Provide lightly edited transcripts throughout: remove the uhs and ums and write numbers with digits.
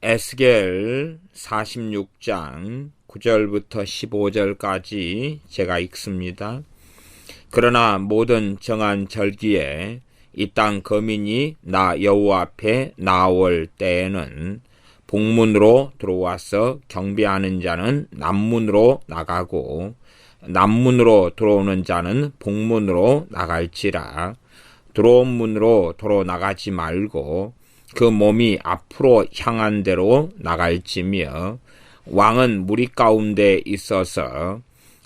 에스겔 46장 9절부터 15절까지 제가 읽습니다. 그러나 모든 정한 절기에 이 땅 거민이 나 여호와 앞에 나올 때에는 북문으로 들어와서 경배하는 자는 남문으로 나가고 남문으로 들어오는 자는 북문으로 나갈지라. 들어온 문으로 도로 나가지 말고 그 몸이 앞으로 향한 대로 나갈지며, 왕은 무리 가운데 있어서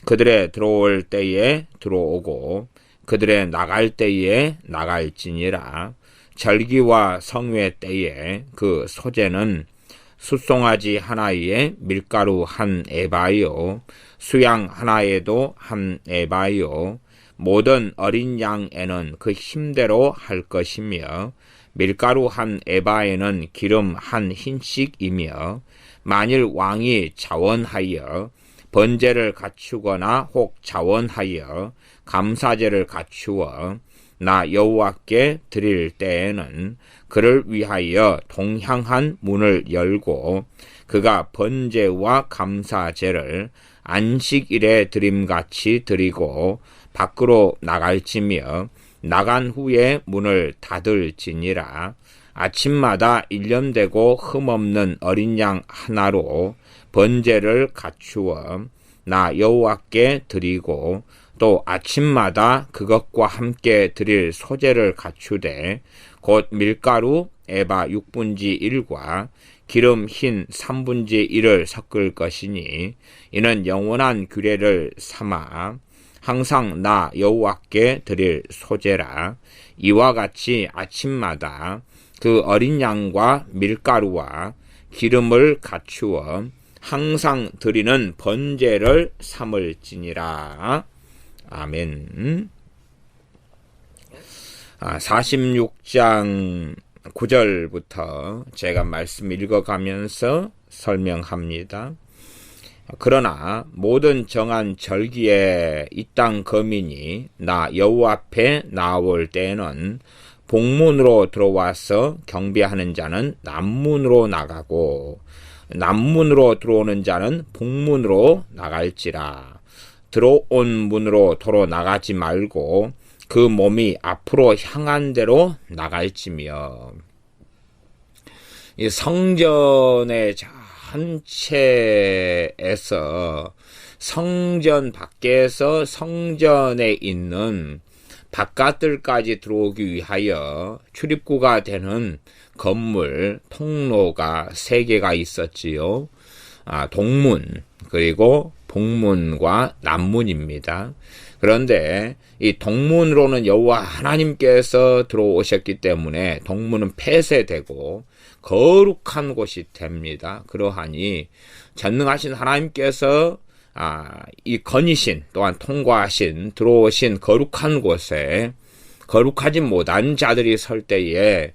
그들의 들어올 때에 들어오고 그들의 나갈 때에 나갈지니라. 절기와 성회 때에 그 소재는 숫송아지 하나에 밀가루 한 에바요, 수양 하나에도 한 에바요, 모든 어린 양에는 그 힘대로 할 것이며, 밀가루 한 에바에는 기름 한 흰씩이며, 만일 왕이 자원하여 번제를 갖추거나 혹 자원하여 감사제를 갖추어 나 여호와께 드릴 때에는 그를 위하여 동향한 문을 열고 그가 번제와 감사제를 안식일에 드림같이 드리고 밖으로 나갈지며, 나간 후에 문을 닫을지니라. 아침마다 일념되고 흠없는 어린 양 하나로 번제를 갖추어 나 여호와께 드리고, 또 아침마다 그것과 함께 드릴 소제를 갖추되 곧 밀가루 에바 6분지 1과 기름 흰 3분지 1을 섞을 것이니, 이는 영원한 규례를 삼아 항상 나 여호와께 드릴 소제라. 이와 같이 아침마다 그 어린 양과 밀가루와 기름을 갖추어 항상 드리는 번제를 삼을지니라. 아멘. 46장 9절부터 제가 말씀 읽어가면서 설명합니다. 그러나 모든 정한 절기에 이 땅 거민이 나 여호와 앞에 나올 때에는 북문으로 들어와서 경배하는 자는 남문으로 나가고 남문으로 들어오는 자는 북문으로 나갈지라. 들어온 문으로 도로 나가지 말고 그 몸이 앞으로 향한 대로 나갈지며. 이 성전의 전체에서 성전 밖에서 성전에 있는 바깥들까지 들어오기 위하여 출입구가 되는 건물, 통로가 3개가 있었지요. 동문, 그리고 북문과 남문입니다. 그런데 이 동문으로는 여호와 하나님께서 들어오셨기 때문에 동문은 폐쇄되고 거룩한 곳이 됩니다. 그러하니 전능하신 하나님께서 이 건이신 또한 통과하신 들어오신 거룩한 곳에 거룩하지 못한 자들이 설 때에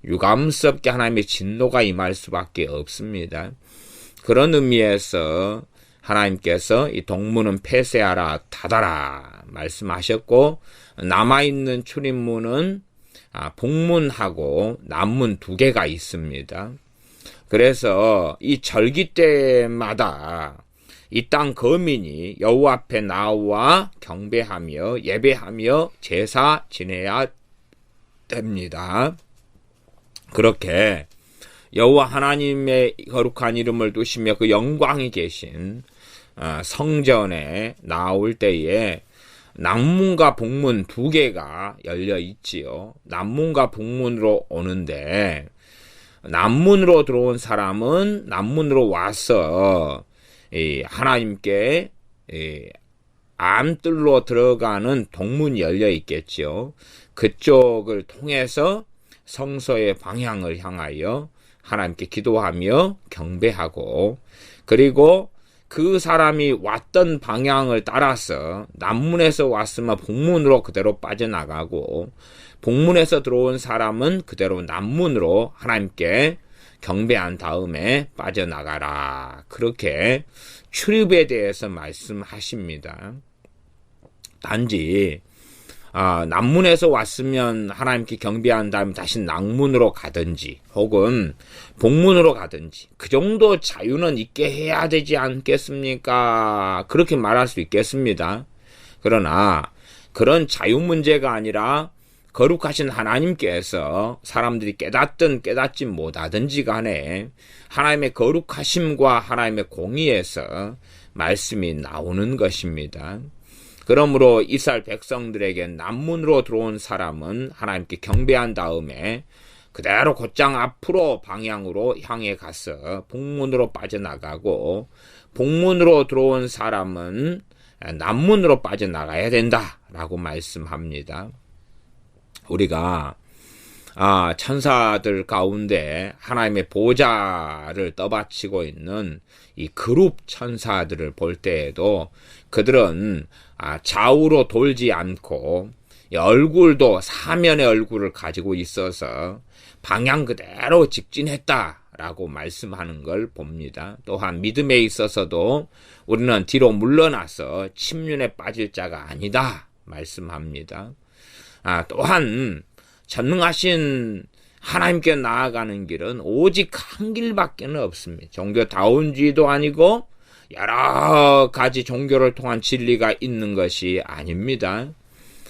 유감스럽게 하나님의 진노가 임할 수밖에 없습니다. 그런 의미에서 하나님께서 이 동문은 폐쇄하라, 닫아라 말씀하셨고, 남아있는 출입문은 북문하고 남문 2개가 있습니다. 그래서 이 절기 때마다 이 땅 거민이 여호와 앞에 나와 경배하며 예배하며 제사 지내야 됩니다. 그렇게 여호와 하나님의 거룩한 이름을 두시며 그 영광이 계신 성전에 나올 때에 남문과 북문 2개가 열려 있지요. 남문과 북문으로 오는데, 남문으로 들어온 사람은 남문으로 와서 하나님께 암뜰로 들어가는 동문이 열려 있겠죠. 그쪽을 통해서 성소의 방향을 향하여 하나님께 기도하며 경배하고, 그리고 그 사람이 왔던 방향을 따라서 남문에서 왔으면 북문으로 그대로 빠져나가고, 북문에서 들어온 사람은 그대로 남문으로 하나님께 경배한 다음에 빠져나가라. 그렇게 출입에 대해서 말씀하십니다. 단지 남문에서 왔으면 하나님께 경배한 다음에 다시 낭문으로 가든지 혹은 복문으로 가든지 그 정도 자유는 있게 해야 되지 않겠습니까? 그렇게 말할 수 있겠습니다. 그러나 그런 자유 문제가 아니라 거룩하신 하나님께서 사람들이 깨닫든 깨닫지 못하든지 간에 하나님의 거룩하심과 하나님의 공의에서 말씀이 나오는 것입니다. 그러므로 이스라엘 백성들에게 남문으로 들어온 사람은 하나님께 경배한 다음에 그대로 곧장 앞으로 방향으로 향해 가서 북문으로 빠져나가고 북문으로 들어온 사람은 남문으로 빠져나가야 된다라고 말씀합니다. 우리가 천사들 가운데 하나님의 보좌를 떠받치고 있는 이 그룹 천사들을 볼 때에도 그들은 좌우로 돌지 않고 얼굴도 사면의 얼굴을 가지고 있어서 방향 그대로 직진했다라고 말씀하는 걸 봅니다. 또한 믿음에 있어서도 우리는 뒤로 물러나서 침륜에 빠질 자가 아니다 말씀합니다. 또한 전능하신 하나님께 나아가는 길은 오직 한 길밖에 없습니다. 종교다운주의도 아니고 여러 가지 종교를 통한 진리가 있는 것이 아닙니다.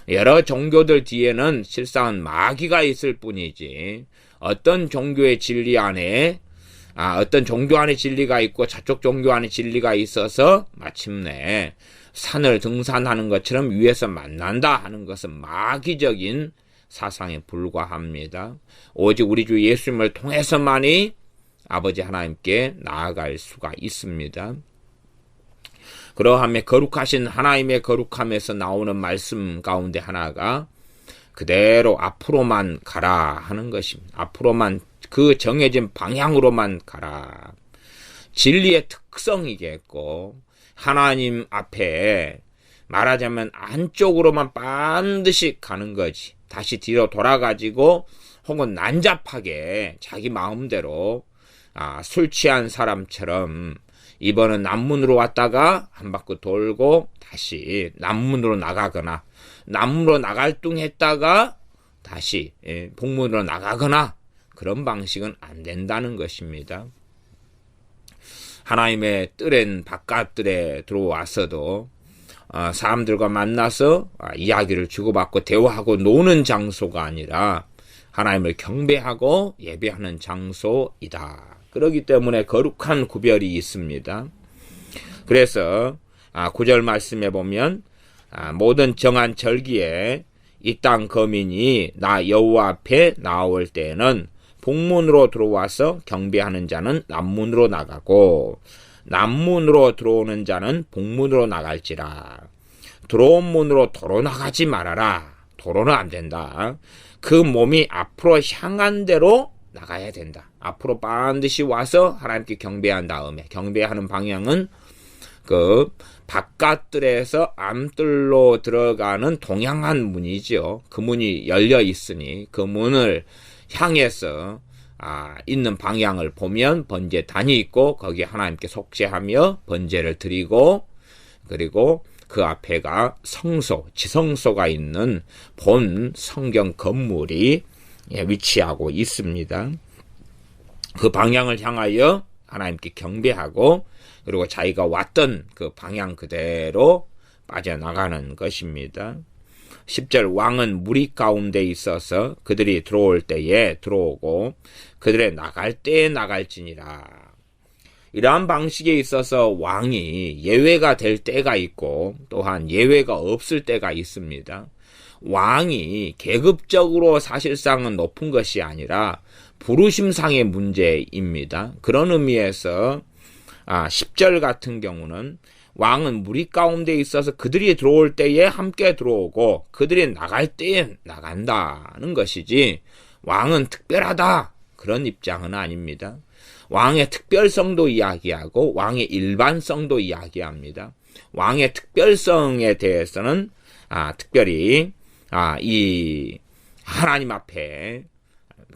여러 종교들 뒤에는 실상은 마귀가 있을 뿐이지 어떤 종교의 진리 안에 어떤 종교 안에 진리가 있고 저쪽 종교 안에 진리가 있어서 마침내 산을 등산하는 것처럼 위에서 만난다 하는 것은 마귀적인 사상에 불과합니다. 오직 우리 주 예수님을 통해서만이 아버지 하나님께 나아갈 수가 있습니다. 그러함에 거룩하신 하나님의 거룩함에서 나오는 말씀 가운데 하나가 그대로 앞으로만 가라 하는 것입니다. 앞으로만 그 정해진 방향으로만 가라. 진리의 특성이겠고 하나님 앞에 말하자면 안쪽으로만 반드시 가는 거지. 다시 뒤로 돌아가지고 혹은 난잡하게 자기 마음대로 술 취한 사람처럼 이번은 남문으로 왔다가 한 바퀴 돌고 다시 남문으로 나가거나 남문으로 나갈 뚱 했다가 다시 북문으로 나가거나 그런 방식은 안 된다는 것입니다. 하나님의 뜰엔 바깥들에 들어와서도 사람들과 만나서 이야기를 주고받고 대화하고 노는 장소가 아니라 하나님을 경배하고 예배하는 장소이다. 그렇기 때문에 거룩한 구별이 있습니다. 그래서 9절 말씀에 보면 모든 정한 절기에 이 땅 거민이 나 여호와 앞에 나올 때에는 북문으로 들어와서 경배하는 자는 남문으로 나가고 남문으로 들어오는 자는 북문으로 나갈지라. 들어온 문으로 도로 나가지 말아라. 도로는 안 된다. 그 몸이 앞으로 향한 대로 나가야 된다. 앞으로 반드시 와서 하나님께 경배한 다음에 경배하는 방향은 그 바깥들에서 암뜰로 들어가는 동양한 문이죠. 그 문이 열려 있으니 그 문을 향해서 있는 방향을 보면 번제단이 있고 거기에 하나님께 속죄하며 번제를 드리고 그리고 그 앞에가 성소, 지성소가 있는 본 성경 건물이 위치하고 있습니다. 그 방향을 향하여 하나님께 경배하고 그리고 자기가 왔던 그 방향 그대로 빠져나가는 것입니다. 10절 왕은 무리 가운데 있어서 그들이 들어올 때에 들어오고 그들의 나갈 때에 나갈지니라. 이러한 방식에 있어서 왕이 예외가 될 때가 있고 또한 예외가 없을 때가 있습니다. 왕이 계급적으로 사실상은 높은 것이 아니라 부르심상의 문제입니다. 그런 의미에서 10절 같은 경우는 왕은 무리 가운데 있어서 그들이 들어올 때에 함께 들어오고 그들이 나갈 때에 나간다는 것이지 왕은 특별하다 그런 입장은 아닙니다. 왕의 특별성도 이야기하고 왕의 일반성도 이야기합니다. 왕의 특별성에 대해서는 특별히 이 하나님 앞에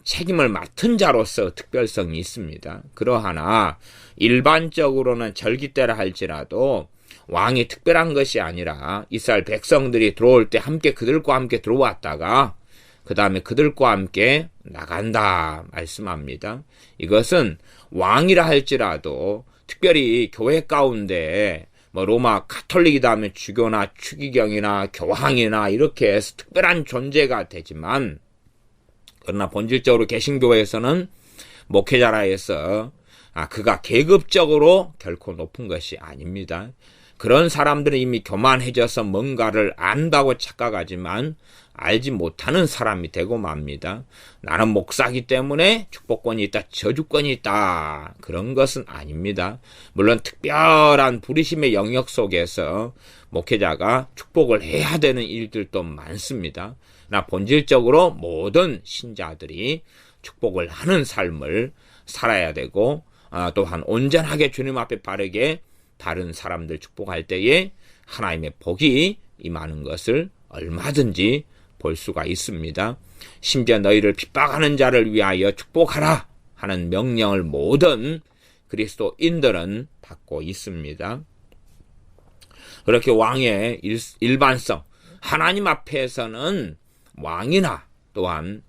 책임을 맡은 자로서 특별성이 있습니다. 그러하나 일반적으로는 절기 때라 할지라도 왕이 특별한 것이 아니라 이스라엘 백성들이 들어올 때 함께 그들과 함께 들어왔다가 그 다음에 그들과 함께 나간다 말씀합니다. 이것은 왕이라 할지라도 특별히 교회 가운데 로마 가톨릭이다 하면 주교나 추기경이나 교황이나 이렇게 해서 특별한 존재가 되지만, 그러나 본질적으로 개신교회에서는 목회자라 해서 그가 계급적으로 결코 높은 것이 아닙니다. 그런 사람들은 이미 교만해져서 뭔가를 안다고 착각하지만 알지 못하는 사람이 되고 맙니다. 나는 목사기 때문에 축복권이 있다, 저주권이 있다, 그런 것은 아닙니다. 물론 특별한 부르심의 영역 속에서 목회자가 축복을 해야 되는 일들도 많습니다. 그러나 본질적으로 모든 신자들이 축복을 하는 삶을 살아야 되고, 또한 온전하게 주님 앞에 바르게 다른 사람들 축복할 때에 하나님의 복이 임하는 것을 얼마든지 볼 수가 있습니다. 심지어 너희를 핍박하는 자를 위하여 축복하라 하는 명령을 모든 그리스도인들은 받고 있습니다. 그렇게 왕의 일반성, 하나님 앞에서는 왕이나 또한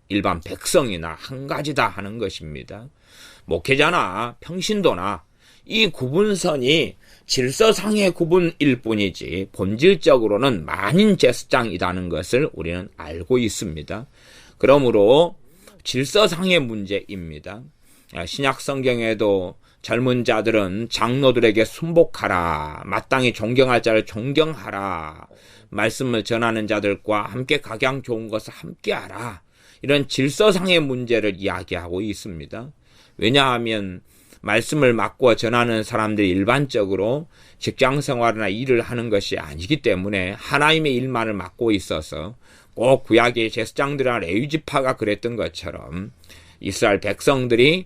일반 백성이나 한 가지다 하는 것입니다. 목회자나 평신도나 이 구분선이 질서상의 구분일 뿐이지 본질적으로는 만인 제사장이라는 것을 우리는 알고 있습니다. 그러므로 질서상의 문제입니다. 신약 성경에도 젊은 자들은 장로들에게 순복하라, 마땅히 존경할 자를 존경하라, 말씀을 전하는 자들과 함께 각양 좋은 것을 함께하라, 이런 질서상의 문제를 이야기하고 있습니다. 왜냐하면 말씀을 맡고 전하는 사람들이 일반적으로 직장생활이나 일을 하는 것이 아니기 때문에 하나님의 일만을 맡고 있어서, 꼭 구약의 제사장들이나 레위지파가 그랬던 것처럼 이스라엘 백성들이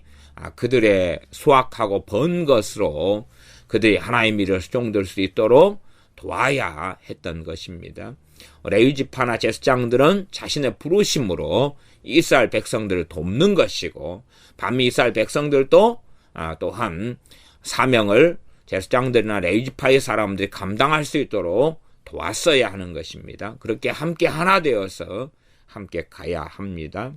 그들의 수확하고 번 것으로 그들이 하나님의 일을 수종될 수 있도록 도와야 했던 것입니다. 레위지파나 제사장들은 자신의 부르심으로 이스라엘 백성들을 돕는 것이고, 반면 이스라엘 백성들도 또한 사명을 제사장들이나 레위지파의 사람들이 감당할 수 있도록 도왔어야 하는 것입니다. 그렇게 함께 하나 되어서 함께 가야 합니다.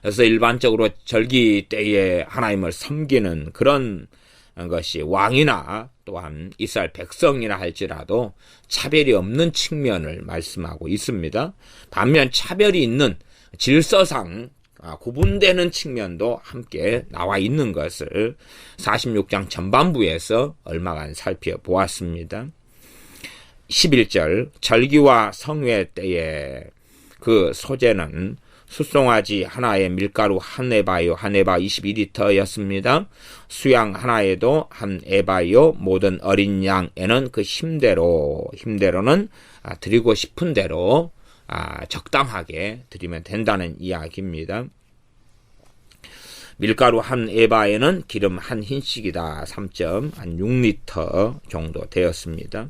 그래서 일반적으로 절기 때에 하나님을 섬기는 그런 것이 왕이나 또한 이스라엘 백성이라 할지라도 차별이 없는 측면을 말씀하고 있습니다. 반면 차별이 있는 질서상 구분되는 측면도 함께 나와 있는 것을 46장 전반부에서 얼마간 살펴보았습니다. 11절, 절기와 성회 때에 그 소재는 숫송아지 하나에 밀가루 한 에바요, 한 에바 22리터였습니다. 수양 하나에도 한 에바요, 모든 어린 양에는 그 힘대로는 드리고 싶은 대로 적당하게 드리면 된다는 이야기입니다. 밀가루 한 에바에는 기름 한 흰씩이다. 3.6리터 정도 되었습니다.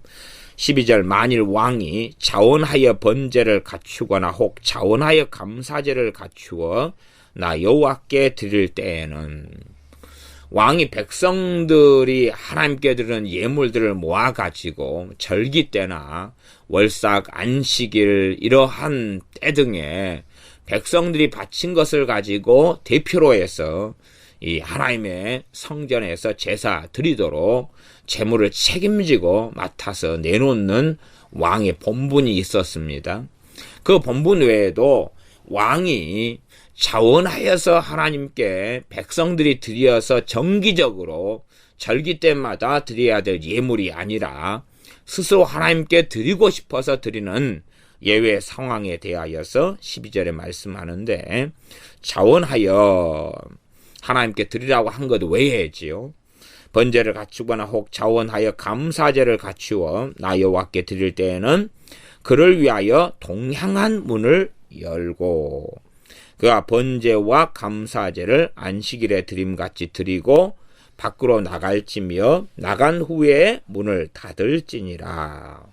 12절, 만일 왕이 자원하여 번제를 갖추거나 혹 자원하여 감사제를 갖추어 나 여호와께 드릴 때에는, 왕이 백성들이 하나님께 드리는 예물들을 모아가지고 절기 때나 월삭, 안식일 이러한 때 등에 백성들이 바친 것을 가지고 대표로 해서 이 하나님의 성전에서 제사 드리도록 재물을 책임지고 맡아서 내놓는 왕의 본분이 있었습니다. 그 본분 외에도 왕이 자원하여서 하나님께 백성들이 드려서 정기적으로 절기 때마다 드려야 될 예물이 아니라 스스로 하나님께 드리고 싶어서 드리는 예외 상황에 대하여서 12절에 말씀하는데, 자원하여 하나님께 드리라고 한 것 외에지요. 번제를 갖추거나 혹 자원하여 감사제를 갖추어 나 여호와께 드릴 때에는 그를 위하여 동향한 문을 열고 그가 번제와 감사제를 안식일에 드림같이 드리고 밖으로 나갈지며 나간 후에 문을 닫을지니라.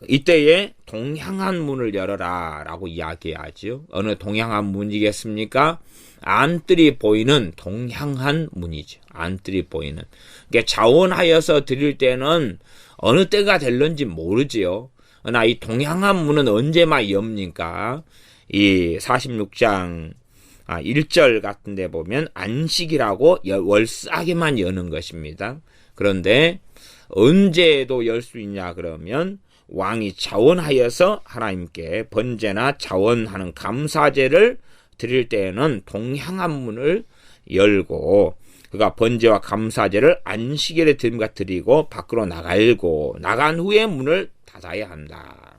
이때에 동향한 문을 열어라 라고 이야기하죠. 어느 동향한 문이겠습니까? 안뜰이 보이는 동향한 문이죠. 안뜰이 보이는. 그러니까 자원하여서 드릴 때는 어느 때가 될런지 모르지요. 그러나 이 동향한 문은 언제만 엽니까? 이 46장 1절 같은 데 보면 안식이라고 월싸게만 여는 것입니다. 그런데 언제도 열 수 있냐 그러면 왕이 자원하여서 하나님께 번제나 자원하는 감사제를 드릴 때에는 동향한 문을 열고 그가 번제와 감사제를 안식일에 드리고 밖으로 나간 후에 문을 닫아야 한다.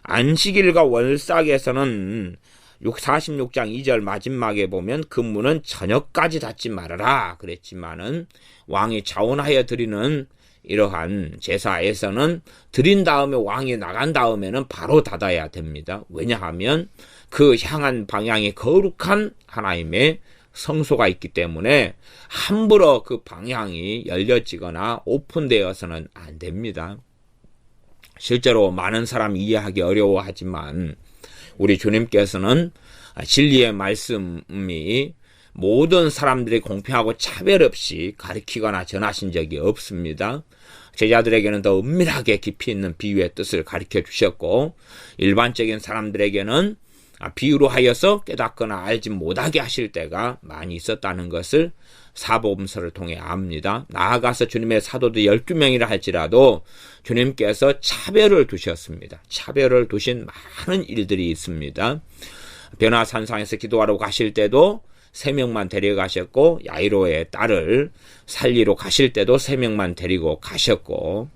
안식일과 월삭에서는 46장 2절 마지막에 보면 그 문은 저녁까지 닫지 말아라 그랬지만은 왕이 자원하여 드리는 이러한 제사에서는 드린 다음에 왕이 나간 다음에는 바로 닫아야 됩니다. 왜냐하면 그 향한 방향이 거룩한 하나님의 성소가 있기 때문에 함부로 그 방향이 열려지거나 오픈되어서는 안 됩니다. 실제로 많은 사람이 이해하기 어려워하지만 우리 주님께서는 진리의 말씀이 모든 사람들이 공평하고 차별 없이 가르치거나 전하신 적이 없습니다. 제자들에게는 더 은밀하게 깊이 있는 비유의 뜻을 가르쳐 주셨고 일반적인 사람들에게는 비유로 하여서 깨닫거나 알지 못하게 하실 때가 많이 있었다는 것을 사복음서를 통해 압니다. 나아가서 주님의 사도들 12명이라 할지라도 주님께서 차별을 두셨습니다. 차별을 두신 많은 일들이 있습니다. 변화산상에서 기도하러 가실 때도 3명만 데려가셨고 야이로의 딸을 살리러 가실 때도 3명만 데리고 가셨고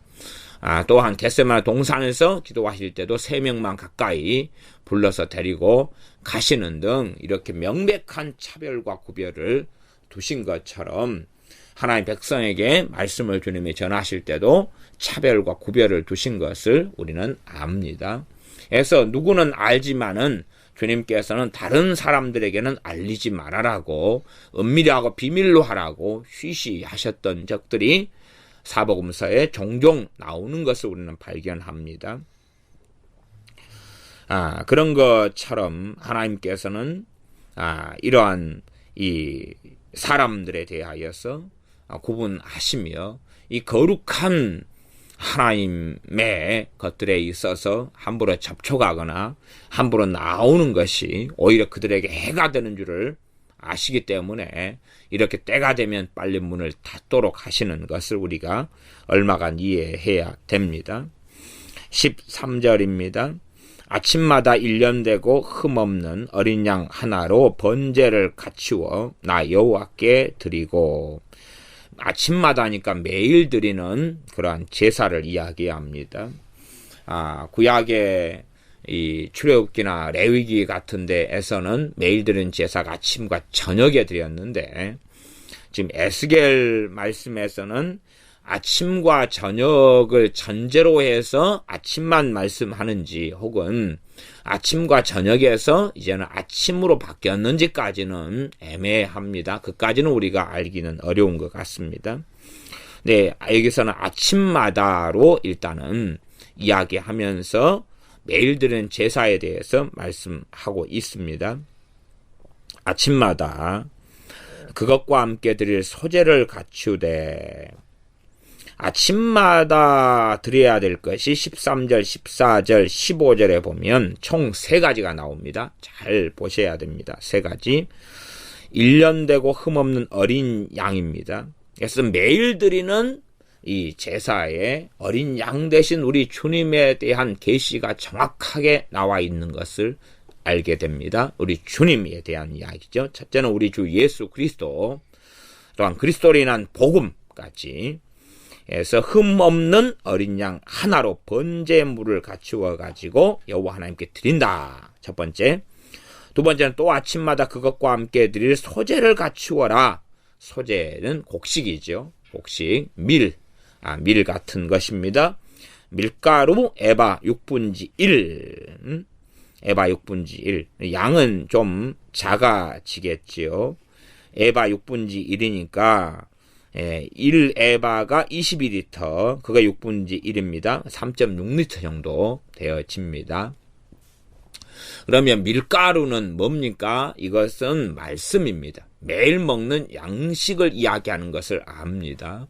또한 겟세마네 동산에서 기도하실 때도 3명만 가까이 불러서 데리고 가시는 등 이렇게 명백한 차별과 구별을 두신 것처럼 하나님 백성에게 말씀을 주님이 전하실 때도 차별과 구별을 두신 것을 우리는 압니다. 그래서 누구는 알지만은 주님께서는 다른 사람들에게는 알리지 말아라고 은밀하고 비밀로 하라고 쉬쉬하셨던 적들이 사복음서에 종종 나오는 것을 우리는 발견합니다. 그런 것처럼 하나님께서는 이러한 이 사람들에 대하여서 구분하시며 이 거룩한 하나님의 것들에 있어서 함부로 접촉하거나 함부로 나오는 것이 오히려 그들에게 해가 되는 줄을 아시기 때문에 이렇게 때가 되면 빨리 문을 닫도록 하시는 것을 우리가 얼마간 이해해야 됩니다. 13절입니다. 아침마다 일련되고 흠없는 어린 양 하나로 번제를 갖추어 나 여호와께 드리고 아침마다 하니까 매일 드리는 그러한 제사를 이야기합니다. 구약의 이 출애굽기나 레위기 같은 데에서는 매일 드리는 제사가 아침과 저녁에 드렸는데 지금 에스겔 말씀에서는 아침과 저녁을 전제로 해서 아침만 말씀하는지 혹은 아침과 저녁에서 이제는 아침으로 바뀌었는지까지는 애매합니다. 그까지는 우리가 알기는 어려운 것 같습니다. 네, 여기서는 아침마다로 일단은 이야기하면서 매일 드리는 제사에 대해서 말씀하고 있습니다. 아침마다 그것과 함께 드릴 소제를 갖추되 아침마다 드려야 될 것이 13절, 14절, 15절에 보면 총 3가지가 나옵니다. 잘 보셔야 됩니다. 3가지. 1년되고 흠없는 어린 양입니다. 그래서 매일 드리는 이 제사에 어린 양 대신 우리 주님에 대한 계시가 정확하게 나와 있는 것을 알게 됩니다. 우리 주님에 대한 이야기죠. 첫째는 우리 주 예수 그리스도, 또한 그리스도로 인한 복음까지 해서 흠없는 어린 양 하나로 번제물을 갖추어 가지고 여호와 하나님께 드린다. 첫 번째. 두 번째는 또 아침마다 그것과 함께 드릴 소제를 갖추어라. 소제는 곡식이죠. 곡식, 밀 같은 것입니다. 밀가루 에바 6분지 1. 에바 6분지 1. 양은 좀 작아지겠지요. 에바 6분지 1이니까 1에바가 22리터, 그가 6분지 1입니다. 3.6리터 정도 되어집니다. 그러면 밀가루는 뭡니까? 이것은 말씀입니다. 매일 먹는 양식을 이야기하는 것을 압니다.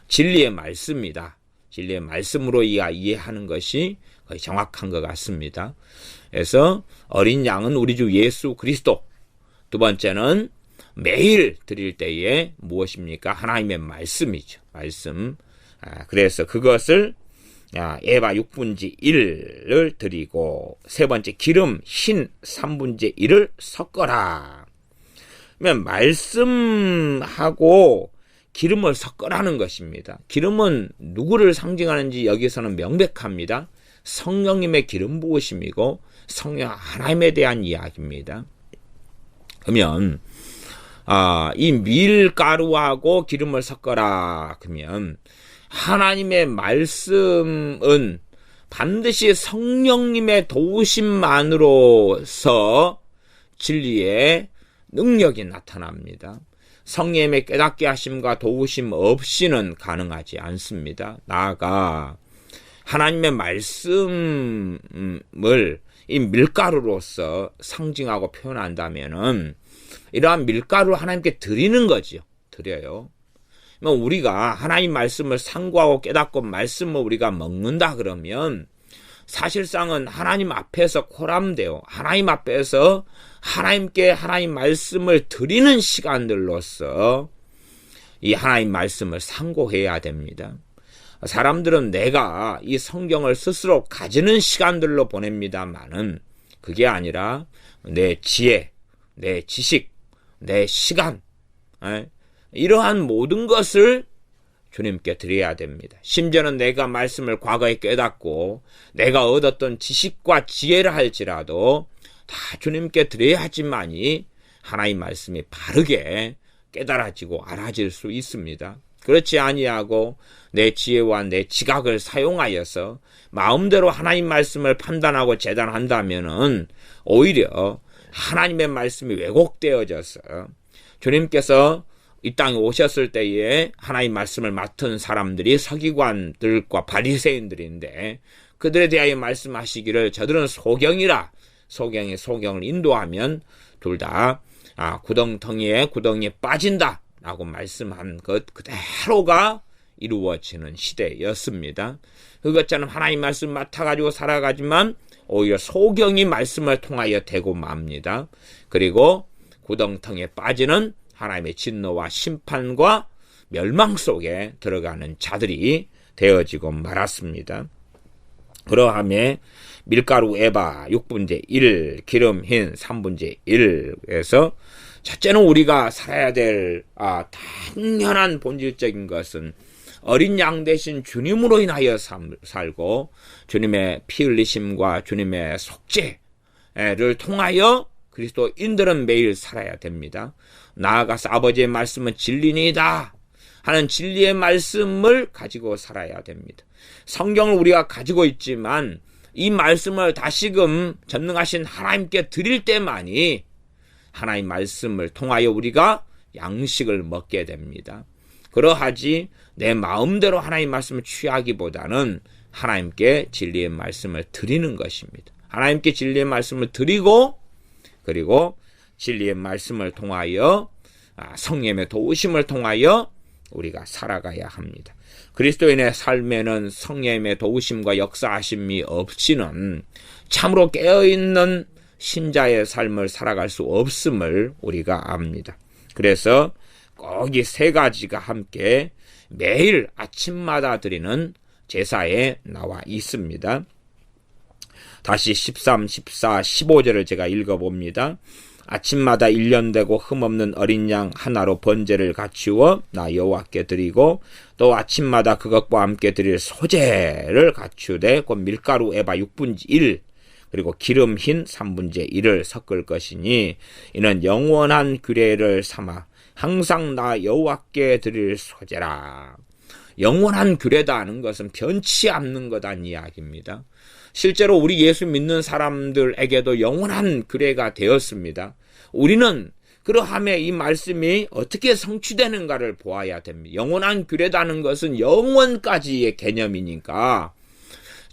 진리의 말씀이다. 진리의 말씀으로 이해하는 것이 거의 정확한 것 같습니다. 그래서 어린 양은 우리 주 예수 그리스도. 두 번째는 매일 드릴 때에 무엇입니까? 하나님의 말씀이죠. 말씀. 그래서 그것을 에바 6분지 1을 드리고, 세 번째 기름 흰 3분지 1을 섞어라. 그러면 말씀하고 기름을 섞으라는 것입니다. 기름은 누구를 상징하는지 여기서는 명백합니다. 성령님의 기름 부으심이고 성령 하나님에 대한 이야기입니다. 그러면 이 밀가루하고 기름을 섞어라. 그러면 하나님의 말씀은 반드시 성령님의 도우심만으로서 진리의 능력이 나타납니다. 성령님의 깨닫게 하심과 도우심 없이는 가능하지 않습니다. 나아가 하나님의 말씀을 이 밀가루로서 상징하고 표현한다면은 이러한 밀가루 하나님께 드리는 거죠. 드려요. 우리가 하나님 말씀을 상고하고 깨닫고 말씀을 우리가 먹는다 그러면 사실상은 하나님 앞에서 코람되어 하나님 앞에서 하나님께 하나님 말씀을 드리는 시간들로서 이 하나님 말씀을 상고해야 됩니다. 사람들은 내가 이 성경을 스스로 가지는 시간들로 보냅니다만은 그게 아니라 내 지혜, 내 지식, 내 시간, 이러한 모든 것을 주님께 드려야 됩니다. 심지어는 내가 말씀을 과거에 깨닫고 내가 얻었던 지식과 지혜를 할지라도 다 주님께 드려야지만이 하나님 말씀이 바르게 깨달아지고 알아질 수 있습니다. 그렇지 아니하고 내 지혜와 내 지각을 사용하여서 마음대로 하나님 말씀을 판단하고 재단한다면은 오히려 하나님의 말씀이 왜곡되어져서 주님께서 이 땅에 오셨을 때에 하나님 말씀을 맡은 사람들이 서기관들과 바리새인들인데 그들에 대하여 말씀하시기를 저들은 소경이라 소경을 인도하면 둘 다 구덩텅이에 빠진다 라고 말씀한 것 그대로가 이루어지는 시대였습니다. 그것처럼 하나님 말씀 맡아가지고 살아가지만 오히려 소경이 말씀을 통하여 되고 맙니다. 그리고 구덩텅이에 빠지는 하나님의 진노와 심판과 멸망 속에 들어가는 자들이 되어지고 말았습니다. 그러함에 밀가루 에바 6분의 1, 기름 흰 3분의 1에서 첫째는 우리가 살아야 될 당연한 본질적인 것은 어린 양 대신 주님으로 인하여 살고 주님의 피 흘리심과 주님의 속죄를 통하여 그리스도인들은 매일 살아야 됩니다. 나아가서 아버지의 말씀은 진리니이다 하는 진리의 말씀을 가지고 살아야 됩니다. 성경을 우리가 가지고 있지만 이 말씀을 다시금 전능하신 하나님께 드릴 때만이 하나님 말씀을 통하여 우리가 양식을 먹게 됩니다. 그러하지 내 마음대로 하나님 말씀을 취하기보다는 하나님께 진리의 말씀을 드리는 것입니다. 하나님께 진리의 말씀을 드리고 그리고 진리의 말씀을 통하여 성령의 도우심을 통하여 우리가 살아가야 합니다. 그리스도인의 삶에는 성령의 도우심과 역사하심이 없이는 참으로 깨어있는 신자의 삶을 살아갈 수 없음을 우리가 압니다. 그래서 꼭 이 세 가지가 함께 매일 아침마다 드리는 제사에 나와 있습니다. 다시 13, 14, 15절을 제가 읽어봅니다. 아침마다 1년되고 흠없는 어린 양 하나로 번제를 갖추어 나 여호와께 드리고 또 아침마다 그것과 함께 드릴 소제를 갖추되 곧 밀가루 에바 6분의 1 그리고 기름 흰 3분의 1을 섞을 것이니 이는 영원한 규례를 삼아 항상 나 여호와께 드릴 소제라. 영원한 규례다 하는 것은 변치 않는 거다는 이야기입니다. 실제로 우리 예수 믿는 사람들에게도 영원한 규례가 되었습니다. 우리는 그러함에 이 말씀이 어떻게 성취되는가를 보아야 됩니다. 영원한 규례라는 것은 영원까지의 개념이니까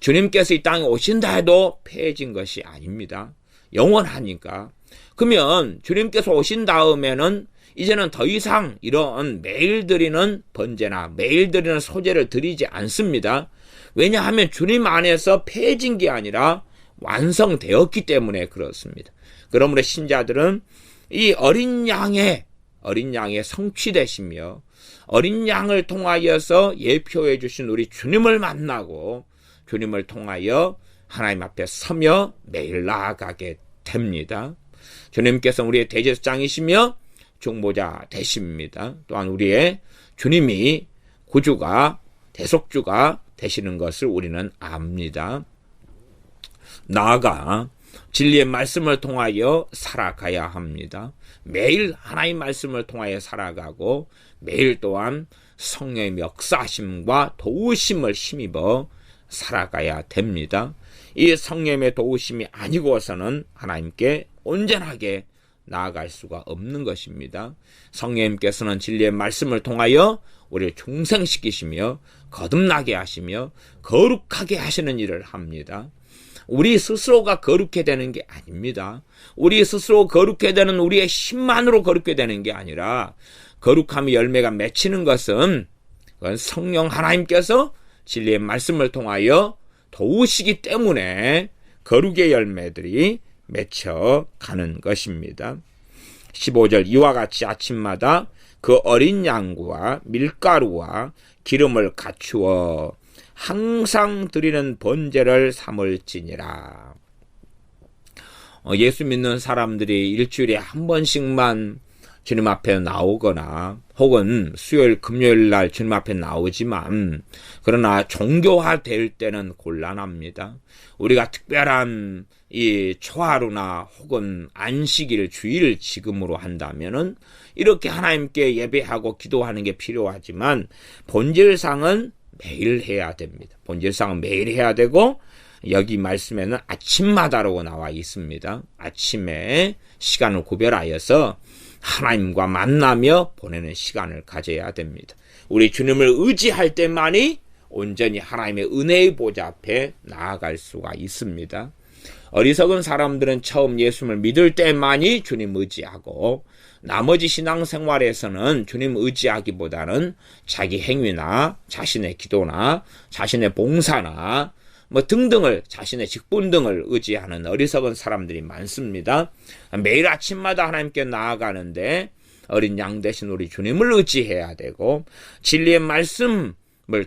주님께서 이 땅에 오신다 해도 폐해진 것이 아닙니다. 영원하니까. 그러면 주님께서 오신 다음에는 이제는 더 이상 이런 매일 드리는 번제나 매일 드리는 소제를 드리지 않습니다. 왜냐하면 주님 안에서 폐해진 게 아니라 완성되었기 때문에 그렇습니다. 그러므로 신자들은 이 어린 양의 성취되시며 어린 양을 통하여서 예표해 주신 우리 주님을 만나고 주님을 통하여 하나님 앞에 서며 매일 나아가게 됩니다. 주님께서 우리의 대제사장이시며 중보자 되십니다. 또한 우리의 주님이 구주가 대속주가 되시는 것을 우리는 압니다. 나아가 진리의 말씀을 통하여 살아가야 합니다. 매일 하나님 말씀을 통하여 살아가고 매일 또한 성령의 역사하심과 도우심을 힘입어 살아가야 됩니다. 이 성령의 도우심이 아니고서는 하나님께 온전하게 나아갈 수가 없는 것입니다. 성령님께서는 진리의 말씀을 통하여 우리를 중생시키시며 거듭나게 하시며 거룩하게 하시는 일을 합니다. 우리 스스로가 거룩해 되는 게 아닙니다. 우리 스스로 거룩해 되는 우리의 힘만으로 거룩해 되는 게 아니라 거룩함의 열매가 맺히는 것은 그건 성령 하나님께서 진리의 말씀을 통하여 도우시기 때문에 거룩의 열매들이 맺혀가는 것입니다. 15절 이와 같이 아침마다 그 어린 양과 밀가루와 기름을 갖추어 항상 드리는 번제를 삼을지니라. 예수 믿는 사람들이 일주일에 한 번씩만 주님 앞에 나오거나 혹은 수요일 금요일 날 주님 앞에 나오지만 그러나 종교화될 때는 곤란합니다. 우리가 특별한 이 초하루나 혹은 안식일 주일 지금으로 한다면은 이렇게 하나님께 예배하고 기도하는 게 필요하지만 본질상은 매일 해야 됩니다. 본질상은 매일 해야 되고 여기 말씀에는 아침마다라고 나와 있습니다. 아침에 시간을 구별하여서 하나님과 만나며 보내는 시간을 가져야 됩니다. 우리 주님을 의지할 때만이 온전히 하나님의 은혜의 보좌 앞에 나아갈 수가 있습니다. 어리석은 사람들은 처음 예수님을 믿을 때만이 주님 의지하고 나머지 신앙생활에서는 주님 의지하기보다는 자기 행위나 자신의 기도나 자신의 봉사나 등등을 자신의 직분 등을 의지하는 어리석은 사람들이 많습니다. 매일 아침마다 하나님께 나아가는데 어린 양 대신 우리 주님을 의지해야 되고 진리의 말씀을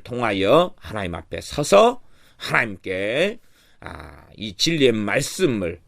통하여 하나님 앞에 서서 하나님께 이 진리의 말씀을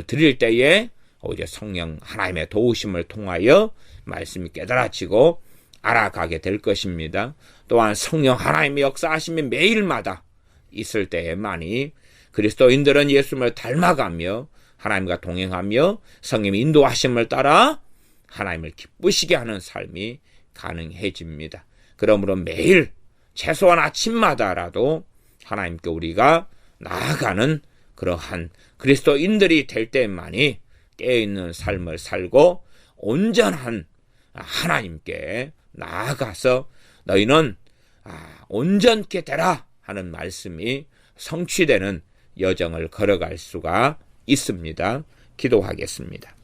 드릴 때에 오히려 성령 하나님의 도우심을 통하여 말씀이 깨달아지고 알아가게 될 것입니다. 또한 성령 하나님의 역사하심이 매일마다 있을 때에만이 그리스도인들은 예수님을 닮아가며 하나님과 동행하며 성령의 인도하심을 따라 하나님을 기쁘시게 하는 삶이 가능해집니다. 그러므로 매일 최소한 아침마다라도 하나님께 우리가 나아가는 그러한 그리스도인들이 될 때만이 깨어있는 삶을 살고 온전한 하나님께 나아가서 너희는 온전케 되라 하는 말씀이 성취되는 여정을 걸어갈 수가 있습니다. 기도하겠습니다.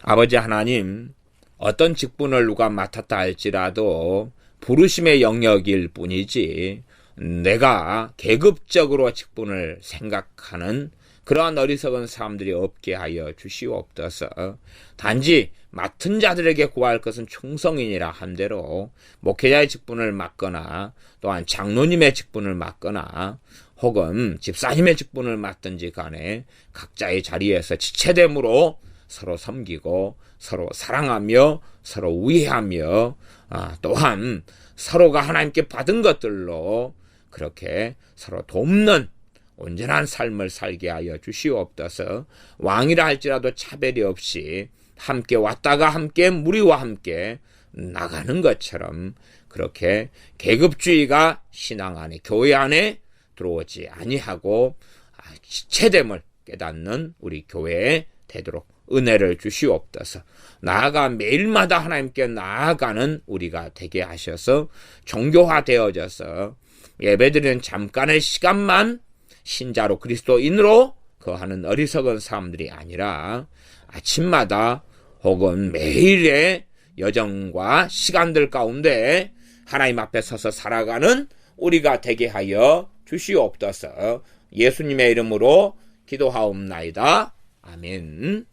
아버지 하나님, 어떤 직분을 누가 맡았다 할지라도 부르심의 영역일 뿐이지 내가 계급적으로 직분을 생각하는 그러한 어리석은 사람들이 없게 하여 주시옵소서. 단지 맡은 자들에게 구할 것은 충성이니라 한대로 목회자의 직분을 맡거나 또한 장로님의 직분을 맡거나 혹은 집사님의 직분을 맡든지 간에 각자의 자리에서 지체됨으로 서로 섬기고 서로 사랑하며 서로 우애하며 또한 서로가 하나님께 받은 것들로 그렇게 서로 돕는 온전한 삶을 살게 하여 주시옵소서. 왕이라 할지라도 차별이 없이 함께 왔다가 함께 무리와 함께 나가는 것처럼 그렇게 계급주의가 신앙 안에 교회 안에 들어오지 아니하고 지체됨을 깨닫는 우리 교회에 되도록 은혜를 주시옵소서. 나아가 매일마다 하나님께 나아가는 우리가 되게 하셔서 정교화되어져서 예배드리는 잠깐의 시간만 신자로 그리스도인으로 거하는 어리석은 사람들이 아니라 아침마다 혹은 매일의 여정과 시간들 가운데 하나님 앞에 서서 살아가는 우리가 되게 하여 주시옵소서. 예수님의 이름으로 기도하옵나이다. 아멘.